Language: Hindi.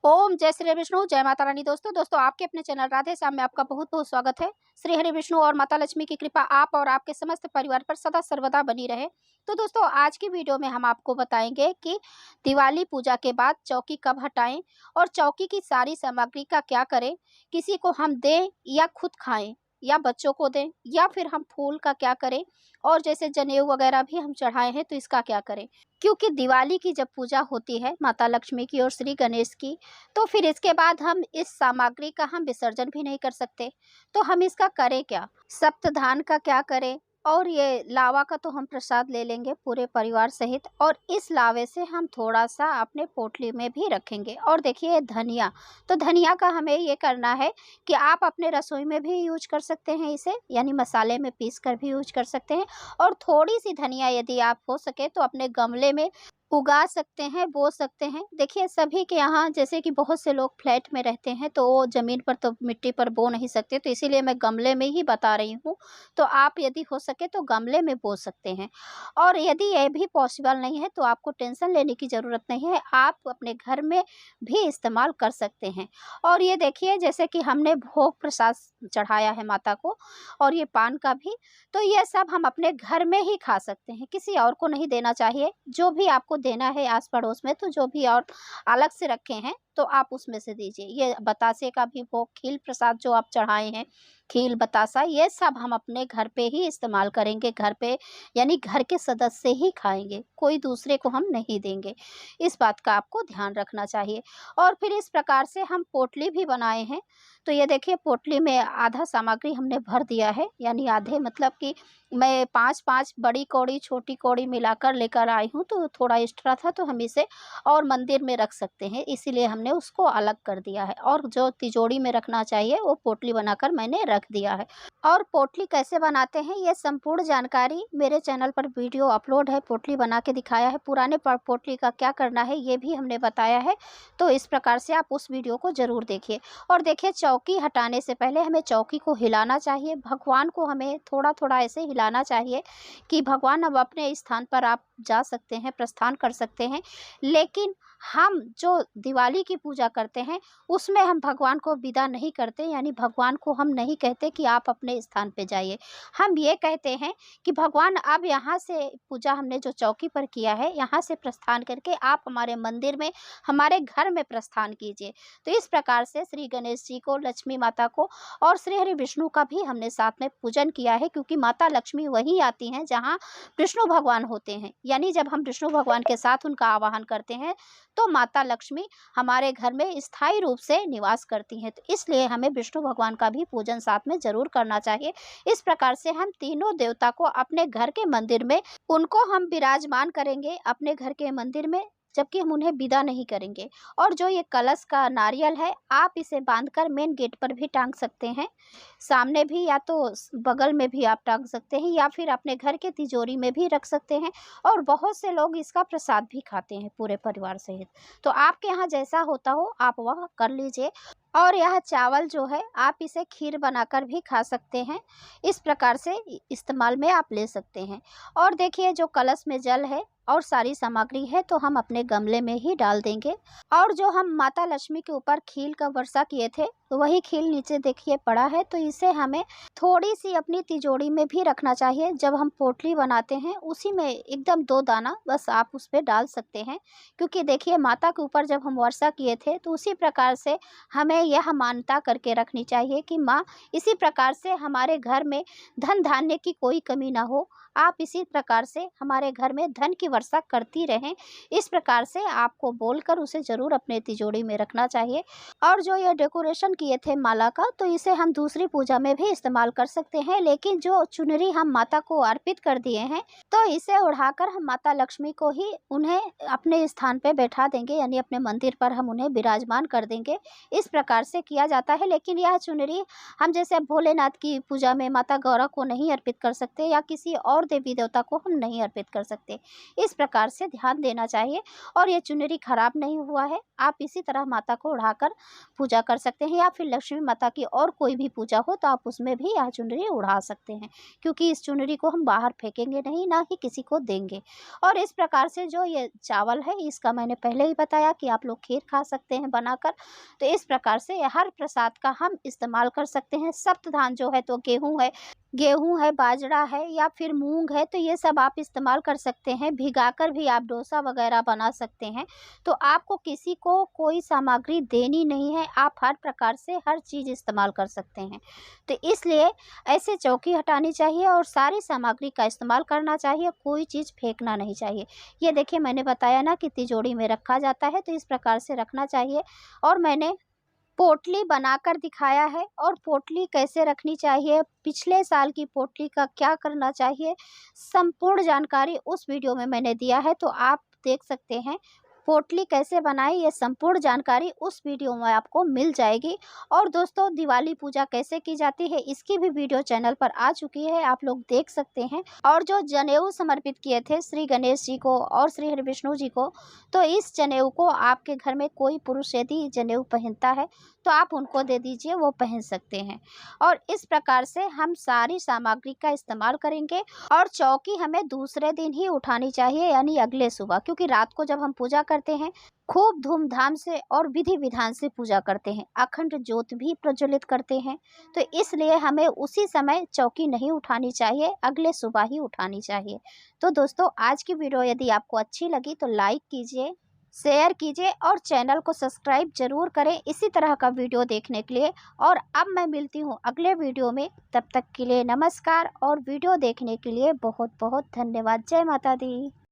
ओम जय श्री विष्णु जय माता रानी। दोस्तों आपके अपने चैनल राधे श्याम में आपका बहुत बहुत स्वागत है। श्री हरि विष्णु और माता लक्ष्मी की कृपा आप और आपके समस्त परिवार पर सदा सर्वदा बनी रहे। तो दोस्तों आज की वीडियो में हम आपको बताएंगे कि दिवाली पूजा के बाद चौकी कब हटाएं और चौकी की सारी सामग्री का क्या करें। किसी को हम दें या खुद खाएं या बच्चों को दें या फिर हम फूल का क्या करें, और जैसे जनेऊ वगैरह भी हम चढ़ाए हैं तो इसका क्या करें। क्योंकि दिवाली की जब पूजा होती है माता लक्ष्मी की और श्री गणेश की, तो फिर इसके बाद हम इस सामग्री का हम विसर्जन भी नहीं कर सकते। तो हम इसका करें क्या, सप्तधान का क्या करें, और ये लावा का तो हम प्रसाद ले लेंगे पूरे परिवार सहित, और इस लावे से हम थोड़ा सा अपने पोटली में भी रखेंगे। और देखिए धनिया, तो धनिया का हमें ये करना है कि आप अपने रसोई में भी यूज कर सकते हैं इसे, यानी मसाले में पीस कर भी यूज कर सकते हैं। और थोड़ी सी धनिया यदि आप हो सके तो अपने गमले में उगा सकते हैं, बो सकते हैं। देखिए सभी के यहाँ जैसे कि बहुत से लोग फ्लैट में रहते हैं तो वो ज़मीन पर तो मिट्टी पर बो नहीं सकते, तो इसीलिए मैं गमले में ही बता रही हूँ। तो आप यदि हो सके तो गमले में बो सकते हैं। और यदि ये भी पॉसिबल नहीं है तो आपको टेंशन लेने की ज़रूरत नहीं है, आप अपने घर में भी इस्तेमाल कर सकते हैं। और ये देखिए जैसे कि हमने भोग प्रसाद चढ़ाया है माता को, और ये पान का भी, तो ये सब हम अपने घर में ही खा सकते हैं, किसी और को नहीं देना चाहिए। जो भी आपको देना है आस पड़ोस में तो जो भी और अलग से रखे हैं तो आप उसमें से दीजिए। ये बतासे का भी भोग, खील प्रसाद जो आप चढ़ाए हैं, खील बतासा, ये सब हम अपने घर पे ही इस्तेमाल करेंगे। घर पे यानी घर के सदस्य ही खाएंगे, कोई दूसरे को हम नहीं देंगे। इस बात का आपको ध्यान रखना चाहिए। और फिर इस प्रकार से हम पोटली भी बनाए हैं। तो ये देखिए पोटली में आधा सामग्री हमने भर दिया है, यानी आधे मतलब कि मैं 5-5 बड़ी कौड़ी छोटी कौड़ी मिलाकर लेकर आई हूँ, तो थोड़ा एक्स्ट्रा था तो हम इसे और मंदिर में रख सकते हैं, इसीलिए हमने उसको अलग कर दिया है। और जो तिजोरी में रखना चाहिए वो पोटली बनाकर मैंने रख दिया है। और पोटली कैसे बनाते हैं ये संपूर्ण जानकारी मेरे चैनल पर वीडियो अपलोड है, पोटली बना के दिखाया है। पुराने पोटली का क्या करना है ये भी हमने बताया है, तो इस प्रकार से आप उस वीडियो को ज़रूर देखिए। और देखिए चौकी हटाने से पहले हमें चौकी को हिलाना चाहिए, भगवान को हमें थोड़ा थोड़ा ऐसे हिलाना चाहिए कि भगवान अब अपने स्थान पर आप जा सकते हैं, प्रस्थान कर सकते हैं। लेकिन हम जो दिवाली की पूजा करते हैं उसमें हम भगवान को विदा नहीं करते, यानी भगवान को हम नहीं कहते कि आप अपने स्थान पे जाइए। हम ये कहते हैं कि भगवान अब यहाँ से पूजा हमने जो चौकी पर किया है यहाँ से प्रस्थान करके आप हमारे मंदिर में, हमारे घर में प्रस्थान कीजिए। तो इस प्रकार से श्री गणेश जी को, लक्ष्मी माता को और श्री हरि विष्णु का भी हमने साथ में पूजन किया है, क्योंकि माता लक्ष्मी वहीं आती हैं जहाँ विष्णु भगवान होते हैं। यानी जब हम विष्णु भगवान के साथ उनका आवाहन करते हैं तो माता लक्ष्मी हमारे घर में स्थायी रूप से निवास करती हैं। तो इसलिए हमें विष्णु भगवान का भी पूजन साथ में जरूर करना चाहिए। इस प्रकार से हम तीनों देवता को अपने घर के मंदिर में, उनको हम विराजमान करेंगे अपने घर के मंदिर में, जबकि हम उन्हें विदा नहीं करेंगे। और जो ये कलश का नारियल है आप इसे बांधकर मेन गेट पर भी टांग सकते हैं, सामने भी, या तो बगल में भी आप टांग सकते हैं, या फिर अपने घर के तिजोरी में भी रख सकते हैं। और बहुत से लोग इसका प्रसाद भी खाते हैं पूरे परिवार सहित। तो आपके यहाँ जैसा होता हो आप वह कर लीजिए। और यह चावल जो है आप इसे खीर बनाकर भी खा सकते हैं, इस प्रकार से इस्तेमाल में आप ले सकते हैं। और देखिए जो कलश में जल है और सारी सामग्री है तो हम अपने गमले में ही डाल देंगे। और जो हम माता लक्ष्मी के ऊपर खील का वर्षा किए थे तो वही खील नीचे देखिए पड़ा है, तो इसे हमें थोड़ी सी अपनी तिजोरी में भी रखना चाहिए। जब हम पोटली बनाते हैं उसी में एकदम 2 दाना बस आप उस पर डाल सकते हैं, क्योंकि देखिए माता के ऊपर जब हम वर्षा किए थे तो उसी प्रकार से हमें यह मान्यता करके रखनी चाहिए कि माँ इसी प्रकार से हमारे घर में धन धान्य की कोई कमी ना हो, आप इसी प्रकार से हमारे घर में धन की वर्षा करती रहें। इस प्रकार से आपको बोलकर उसे ज़रूर अपने तिजोरी में रखना चाहिए। और जो ये डेकोरेशन किए थे माला का, तो इसे हम दूसरी पूजा में भी इस्तेमाल कर सकते हैं, लेकिन जो चुनरी हम माता को अर्पित कर दिए हैं तो इसे उड़ाकर हम माता लक्ष्मी को ही उन्हें अपने स्थान पे बैठा देंगे, यानी अपने मंदिर पर हम उन्हें विराजमान कर देंगे। इस प्रकार से किया जाता है। लेकिन यह चुनरी हम जैसे भोलेनाथ की पूजा में माता गौरा को नहीं अर्पित कर सकते, या किसी और और देवी देवता को हम नहीं अर्पित कर सकते। इस प्रकार से ध्यान देना चाहिए। और ये चुनरी खराब नहीं हुआ है, आप इसी तरह माता को उड़ाकर पूजा कर सकते हैं, या फिर लक्ष्मी माता की और कोई भी पूजा हो तो आप उसमें भी यह चुनरी उड़ा सकते हैं, क्योंकि इस चुनरी को हम बाहर फेंकेंगे नहीं, ना ही किसी को देंगे। और इस प्रकार से जो ये चावल है, इसका मैंने पहले ही बताया कि आप लोग खीर खा सकते हैं बनाकर। तो इस प्रकार से हर प्रसाद का हम इस्तेमाल कर सकते हैं। सप्तधान जो है तो गेहूँ है, बाजरा है या फिर मूंग है, तो ये सब आप इस्तेमाल कर सकते हैं। भिगाकर भी आप डोसा वगैरह बना सकते हैं। तो आपको किसी को कोई सामग्री देनी नहीं है, आप हर प्रकार से हर चीज़ इस्तेमाल कर सकते हैं। तो इसलिए ऐसे चौकी हटानी चाहिए और सारी सामग्री का इस्तेमाल करना चाहिए, कोई चीज़ फेंकना नहीं चाहिए। ये देखिए, मैंने बताया ना कि तिजोरी में रखा जाता है, तो इस प्रकार से रखना चाहिए। और मैंने पोटली बनाकर दिखाया है, और पोटली कैसे रखनी चाहिए, पिछले साल की पोटली का क्या करना चाहिए, संपूर्ण जानकारी उस वीडियो में मैंने दिया है, तो आप देख सकते हैं। पोटली कैसे बनाएं, ये संपूर्ण जानकारी उस वीडियो में आपको मिल जाएगी। और दोस्तों, दिवाली पूजा कैसे की जाती है, इसकी भी वीडियो चैनल पर आ चुकी है, आप लोग देख सकते हैं। और जो जनेऊ समर्पित किए थे श्री गणेश जी को और श्री हरि विष्णु जी को, तो इस जनेऊ को आपके घर में कोई पुरुष यदि जनेऊ पहनता है तो आप उनको दे दीजिए, वो पहन सकते हैं। और इस प्रकार से हम सारी सामग्री का इस्तेमाल करेंगे। और चौकी हमें दूसरे दिन ही उठानी चाहिए, यानी अगले सुबह, क्योंकि रात को जब हम पूजा करते हैं खूब धूमधाम से और विधि विधान से पूजा करते हैं, अखंड ज्योत भी प्रज्वलित करते हैं। तो इसलिए हमें उसी समय चौकी नहीं उठानी चाहिए, अगले सुबह ही उठानी चाहिए। तो दोस्तों, आज की वीडियो यदि आपको अच्छी लगी तो लाइक कीजिए, शेयर कीजिए और चैनल को सब्सक्राइब जरूर करें इसी तरह का वीडियो देखने के लिए। और अब मैं मिलती हूँ अगले वीडियो में, तब तक के लिए नमस्कार। और वीडियो देखने के लिए बहुत बहुत धन्यवाद। जय माता दी।